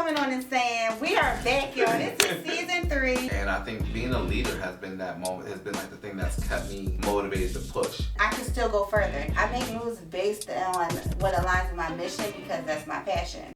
coming on and saying we are back, y'all. This is season 3. And I think being a leader has been that moment, has been like the thing that's kept me motivated to push. I can still go further. I make moves based on what aligns with my mission because that's my passion.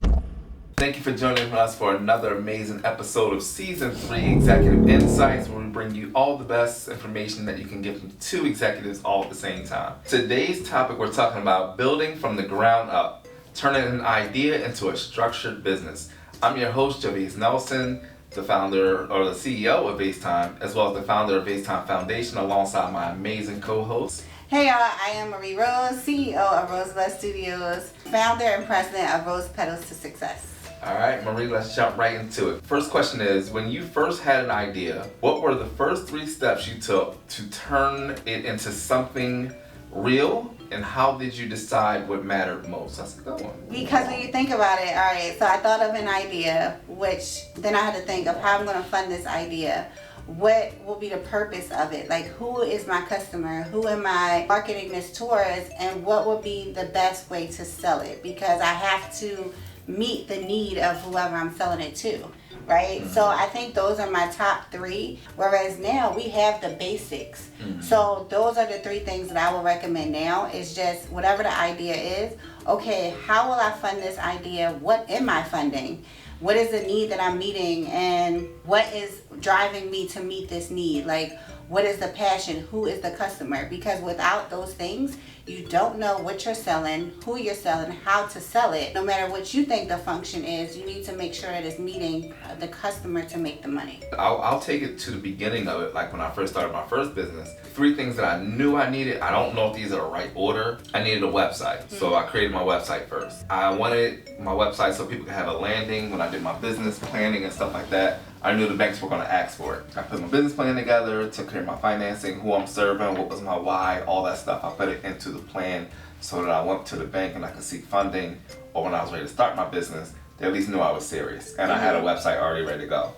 Thank you for joining us for another amazing episode of Season 3 Executive Insights, where we bring you all the best information that you can get from 2 executives all at the same time. Today's topic, we're talking about building from the ground up, turning an idea into a structured business. I'm your host, Javice Nelson, the founder or the CEO of VaceTime, as well as the founder of VaceTime Foundation, alongside my amazing co-host. Hey y'all, I am Marie Rose, CEO of Rosebud Studios, founder and president of Rose Petals to Success. All right, Marie, let's jump right into it. First question is, when you first had an idea, what were the first 3 steps you took to turn it into something real, and how did you decide what mattered most? That's a good one. Because when you think about it, all right, so I thought of an idea, which then I had to think of how I'm going to fund this idea. What will be the purpose of it? Like, who is my customer? Who am I marketing this towards? And what would be the best way to sell it? Because I have to meet the need of whoever I'm selling it to, right? Mm-hmm. So I think those are my top 3, whereas now we have the basics. Mm-hmm. So those are the 3 things that I will recommend now, is just whatever the idea is, okay, how will I fund this idea? What am I funding? What is the need that I'm meeting, and what is driving me to meet this need? Like, what is the passion? Who is the customer? Because without those things, you don't know what you're selling, who you're selling, how to sell it. No matter what you think the function is, you need to make sure that it's meeting the customer to make the money. I'll take it to the beginning of it, like when I first started my first business. 3 things that I knew I needed. I don't know if these are the right order. I needed a website. Mm-hmm. So I created my website first. I wanted my website so people could have a landing when I did my business planning and stuff like that. I knew the banks were going to ask for it. I put my business plan together, took care of my financing, who I'm serving, what was my why, all that stuff. I put it into the plan so that I went to the bank and I could seek funding, or when I was ready to start my business, they at least knew I was serious. And I had a website already ready to go.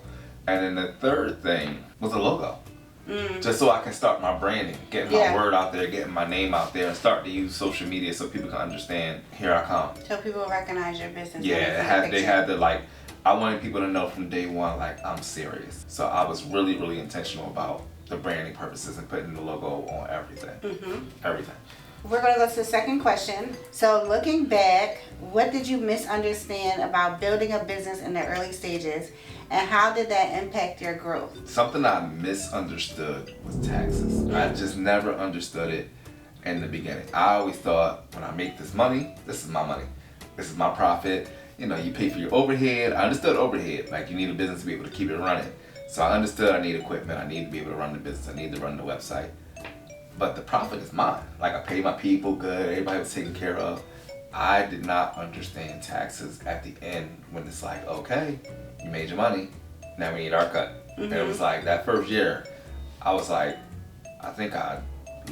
And then the third thing was a logo. Just so I can start my branding, getting my word out there, getting my name out there, and start to use social media so people can understand, here I come. So people recognize your business. Yeah, they had to, like, I wanted people to know from day one, like, I'm serious. So I was really, really intentional about the branding purposes and putting the logo on everything. Mm-hmm. Everything. We're going to go to the second question. So looking back, what did you misunderstand about building a business in the early stages, and how did that impact your growth? Something I misunderstood was taxes. I just never understood it in the beginning. I always thought, when I make this money, this is my money. This is my profit. You know, you pay for your overhead. I understood overhead. Like, you need a business to be able to keep it running. So I understood I need equipment. I need to be able to run the business. I need to run the website. But the profit is mine. Like, I paid my people good. Everybody was taken care of. I did not understand taxes at the end, when it's like, okay, you made your money. Now we need our cut. Mm-hmm. And it was like, that first year, I was like, I think I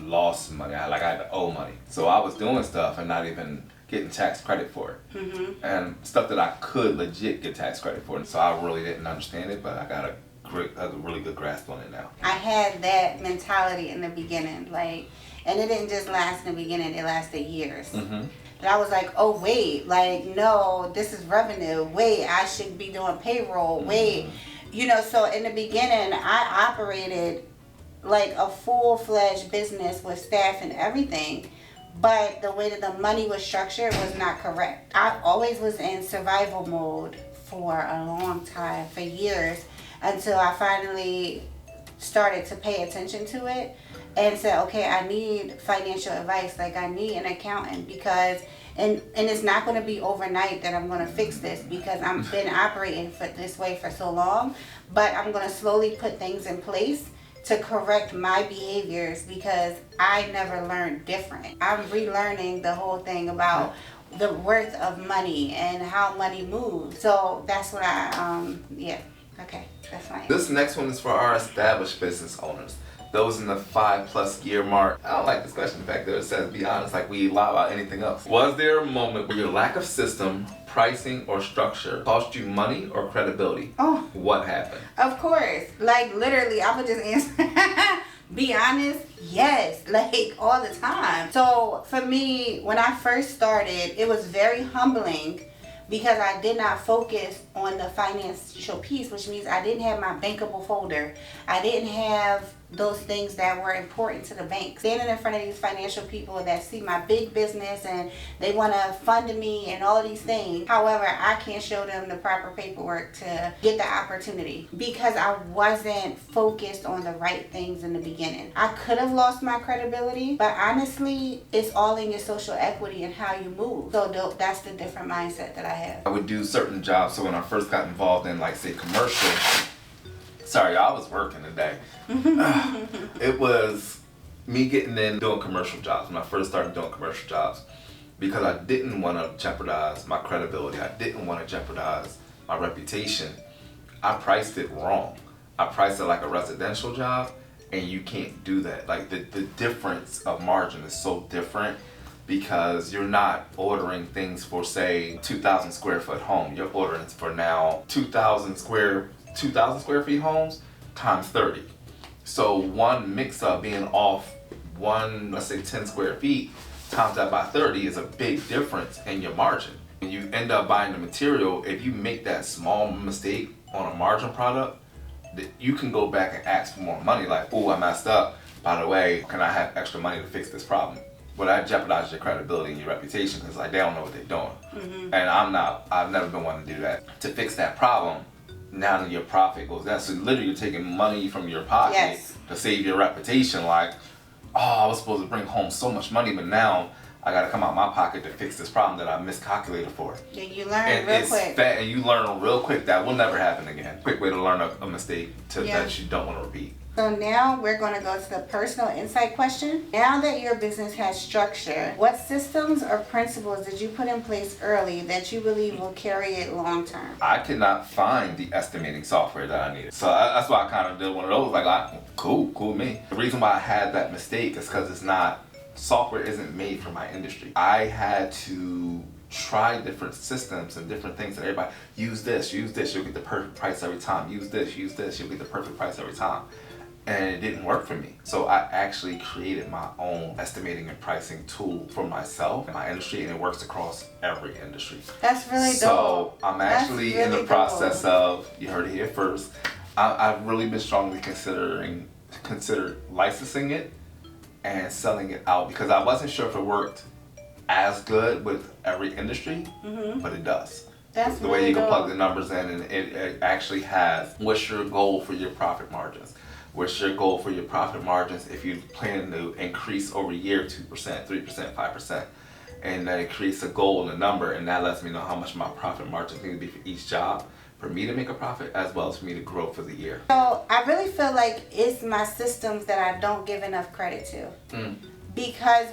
lost money. I had to owe money. So I was doing stuff and not even getting tax credit for it. Mm-hmm. And stuff that I could legit get tax credit for. So I really didn't understand it, but I got a really good grasp on it now. I had that mentality in the beginning, like, and it didn't just last in the beginning, it lasted years. Mm-hmm. But I was like, oh wait, like, no, this is revenue. Wait, I should be doing payroll. Mm-hmm. Wait, you know, so in the beginning, I operated like a full-fledged business with staff and everything. But the way that the money was structured was not correct. I always was in survival mode for a long time, for years, until I finally started to pay attention to it and said, okay, I need financial advice. Like, I need an accountant, because, and it's not going to be overnight that I'm going to fix this, because I've been operating for this way for so long, but I'm going to slowly put things in place to correct my behaviors, because I never learned different. I'm relearning the whole thing about the worth of money and how money moves. So that's what okay, that's fine. This next one is for our established business owners. Those in the 5+ year mark. I don't like this question back there. It says, be honest, like we lie about anything else. Was there a moment where your lack of system, pricing, or structure cost you money or credibility? Oh. What happened? Of course. Like, literally, I would just answer, be honest, yes, like all the time. So for me, when I first started, it was very humbling, because I did not focus on the financial piece, which means I didn't have my bankable folder. I didn't have those things that were important to the bank. Standing in front of these financial people that see my big business and they want to fund me and all of these things. However, I can't show them the proper paperwork to get the opportunity because I wasn't focused on the right things in the beginning. I could have lost my credibility, but honestly, it's all in your social equity and how you move. So that's the different mindset that I have. I would do certain jobs. So when I first got involved in, like, say, commercial, sorry, I was working today. It was me getting in doing commercial jobs when I first started doing commercial jobs because I didn't want to jeopardize my credibility. I didn't want to jeopardize my reputation. I priced it wrong. I priced it like a residential job, and you can't do that. Like, the difference of margin is so different because you're not ordering things for, say, 2,000 square foot home. You're ordering for now 2,000 square feet homes times 30. So one mix-up being off one, let's say 10 square feet, times that by 30 is a big difference in your margin. When you end up buying the material, if you make that small mistake on a margin product, you can go back and ask for more money, like, oh, I messed up. By the way, can I have extra money to fix this problem? Well, that jeopardizes your credibility and your reputation because, like, they don't know what they're doing. And I've never been one to do that. To fix that problem, now that your profit goes down, so literally you're taking money from your pocket to save your reputation. Like, oh, I was supposed to bring home so much money, but now I got to come out my pocket to fix this problem that I miscalculated for. Yeah, you learn real quick. And you learn real quick that will never happen again. Quick way to learn a mistake that you don't want to repeat. So now we're going to go to the personal insight question. Now that your business has structure, what systems or principles did you put in place early that you believe will carry it long term? I could not find the estimating software that I needed. So that's why I kind of did one of those. Like, cool me. The reason why I had that mistake is because software isn't made for my industry. I had to try different systems and different things that everybody, use this, you'll get the perfect price every time. Use this, you'll get the perfect price every time. And it didn't work for me. So I actually created my own estimating and pricing tool for myself and my industry, and it works across every industry. That's really dope. So I'm actually in the process of, you heard it here first, I've really been strongly considered licensing it and selling it out because I wasn't sure if it worked as good with every industry, but it does. That's the way you can plug the numbers in, and it actually has, what's your goal for your profit margins? What's your goal for your profit margins if you plan to increase over a year 2%, 3%, 5%? And then it creates a goal and a number, and that lets me know how much my profit margins need to be for each job for me to make a profit as well as for me to grow for the year. So I really feel like it's my systems that I don't give enough credit to. Because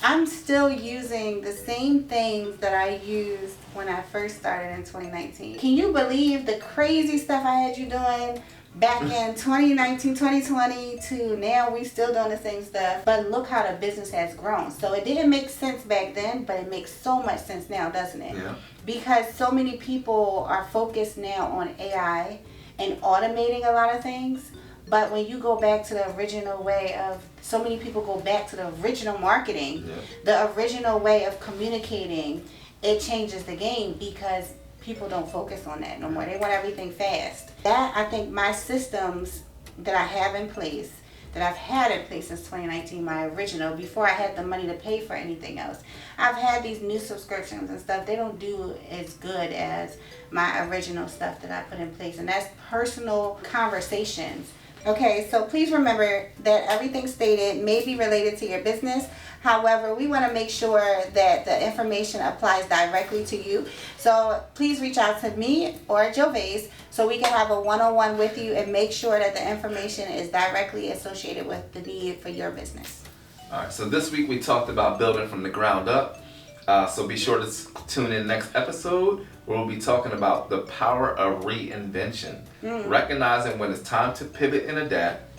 I'm still using the same things that I used when I first started in 2019. Can you believe the crazy stuff I had you doing back in 2019, 2020 to now? We still doing the same stuff, but look how the business has grown. So it didn't make sense back then, but it makes so much sense now, doesn't it? Yeah. Because so many people are focused now on AI and automating a lot of things. But when you go back to the original way of, so many people go back to the original marketing, the original way of communicating, it changes the game because people don't focus on that no more. They want everything fast. That, I think my systems that I have in place, that I've had in place since 2019, my original, before I had the money to pay for anything else. I've had these new subscriptions and stuff. They don't do as good as my original stuff that I put in place. And that's personal conversations. Okay, so please remember that everything stated may be related to your business. However, we want to make sure that the information applies directly to you. So please reach out to me or Gervais so we can have a one-on-one with you and make sure that the information is directly associated with the need for your business. All right, so this week we talked about building from the ground up. So be sure to tune in next episode where we'll be talking about the power of reinvention. Recognizing when it's time to pivot and adapt.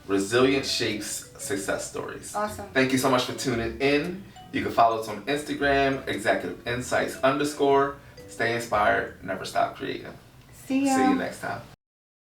Resilience shapes success stories. Awesome. Thank you so much for tuning in. You can follow us on Instagram, executiveInsights_. Stay inspired, never stop creating. See ya. See you next time.